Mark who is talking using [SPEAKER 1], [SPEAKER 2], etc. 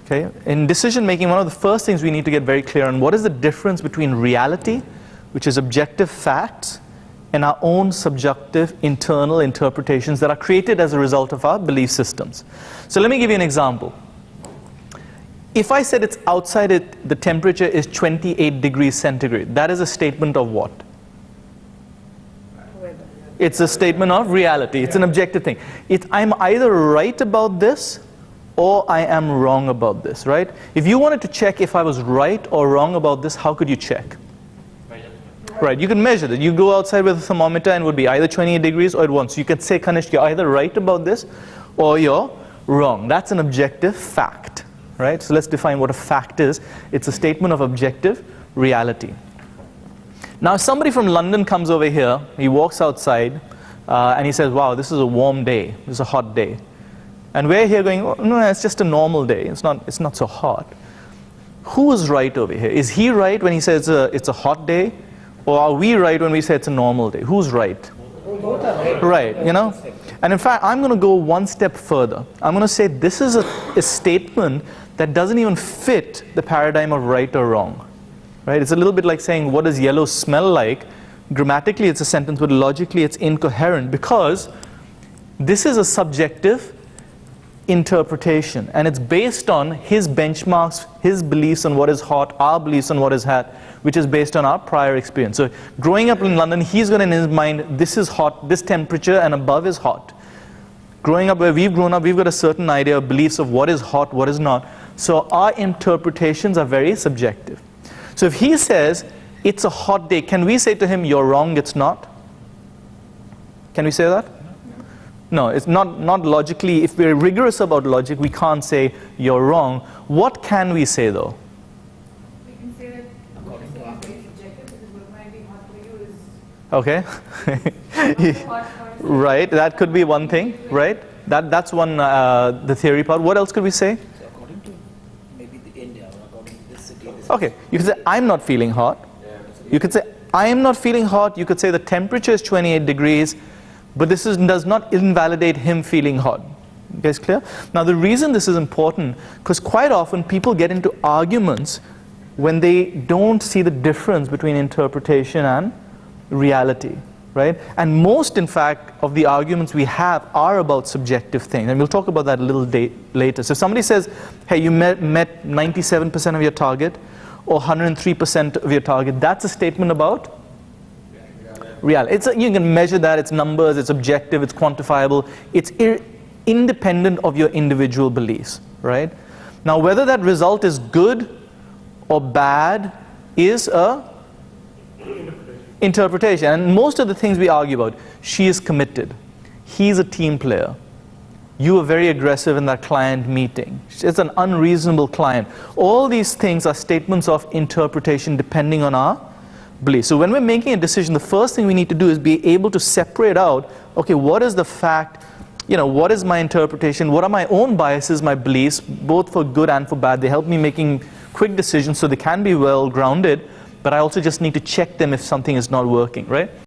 [SPEAKER 1] Okay? In decision making, one of the first things we need to get very clear on, what is the difference between reality, which is objective facts, and our own subjective internal interpretations that are created as a result of our belief systems. So let me give you an example. If I said it's outside it, the temperature is 28 degrees centigrade, that is a statement of what? It's a statement of reality. It's an objective thing. I'm either right about this or I am wrong about this, right? If you wanted to check if I was right or wrong about this, how could you check? Right, you can measure that. You go outside with a thermometer and it would be either 28 degrees or it won't. So you can say, Kanishk, you're either right about this or you're wrong. That's an objective fact, right? So let's define what a fact is. It's a statement of objective reality. Now, if somebody from London comes over here, he walks outside and he says, wow, this is a warm day, this is a hot day. And we're here going, oh, no, it's just a normal day, it's not so hot. Who is right over here? Is he right when he says it's a hot day? Or are we right when we say it's a normal day? Who's right?
[SPEAKER 2] Both are right.
[SPEAKER 1] Right, you know? And in fact, I'm going to go one step further. I'm going to say this is a statement that doesn't even fit the paradigm of right or wrong. Right? It's a little bit like saying, what does yellow smell like? Grammatically, it's a sentence, but logically, it's incoherent because this is a subjective interpretation, and it's based on his benchmarks, his beliefs on what is hot, our beliefs on what is hot, which is based on our prior experience. So growing up in London, he's got in his mind, this is hot, this temperature and above is hot. Growing up where we've grown up, we've got a certain idea of beliefs of what is hot, what is not. So our interpretations are very subjective. So if he says, it's a hot day, can we say to him, you're wrong, it's not? Can we say that? No, it's not logically. If we're rigorous about logic, we can't say you're wrong. What can we say though?
[SPEAKER 3] We can say that according to our very subjective, because what might be hot for you is
[SPEAKER 1] Okay. Right, that could be one thing, right? That's one, the theory part. What else could we say?
[SPEAKER 2] So according to maybe the India, or according to this city.
[SPEAKER 1] Okay, you could say, I'm not feeling hot. You could say, I am not feeling hot. You could say the temperature is 28 degrees. But this does not invalidate him feeling hot. You guys clear? Now the reason this is important, because quite often people get into arguments when they don't see the difference between interpretation and reality, right? And most, in fact, of the arguments we have are about subjective things. And we'll talk about that a little later. So if somebody says, hey, you met 97% of your target, or 103% of your target, that's a statement about reality. You can measure that, it's numbers, it's objective, it's quantifiable, it's independent of your individual beliefs, right? Now whether that result is good or bad is a interpretation. And most of the things we argue about, she is committed, he's a team player, you were very aggressive in that client meeting, it's an unreasonable client. All these things are statements of interpretation depending on our belief. So when we're making a decision, the first thing we need to do is be able to separate out, okay, what is the fact, what is my interpretation, what are my own biases, my beliefs, both for good and for bad. They help me making quick decisions so they can be well grounded, but I also just need to check them if something is not working, right?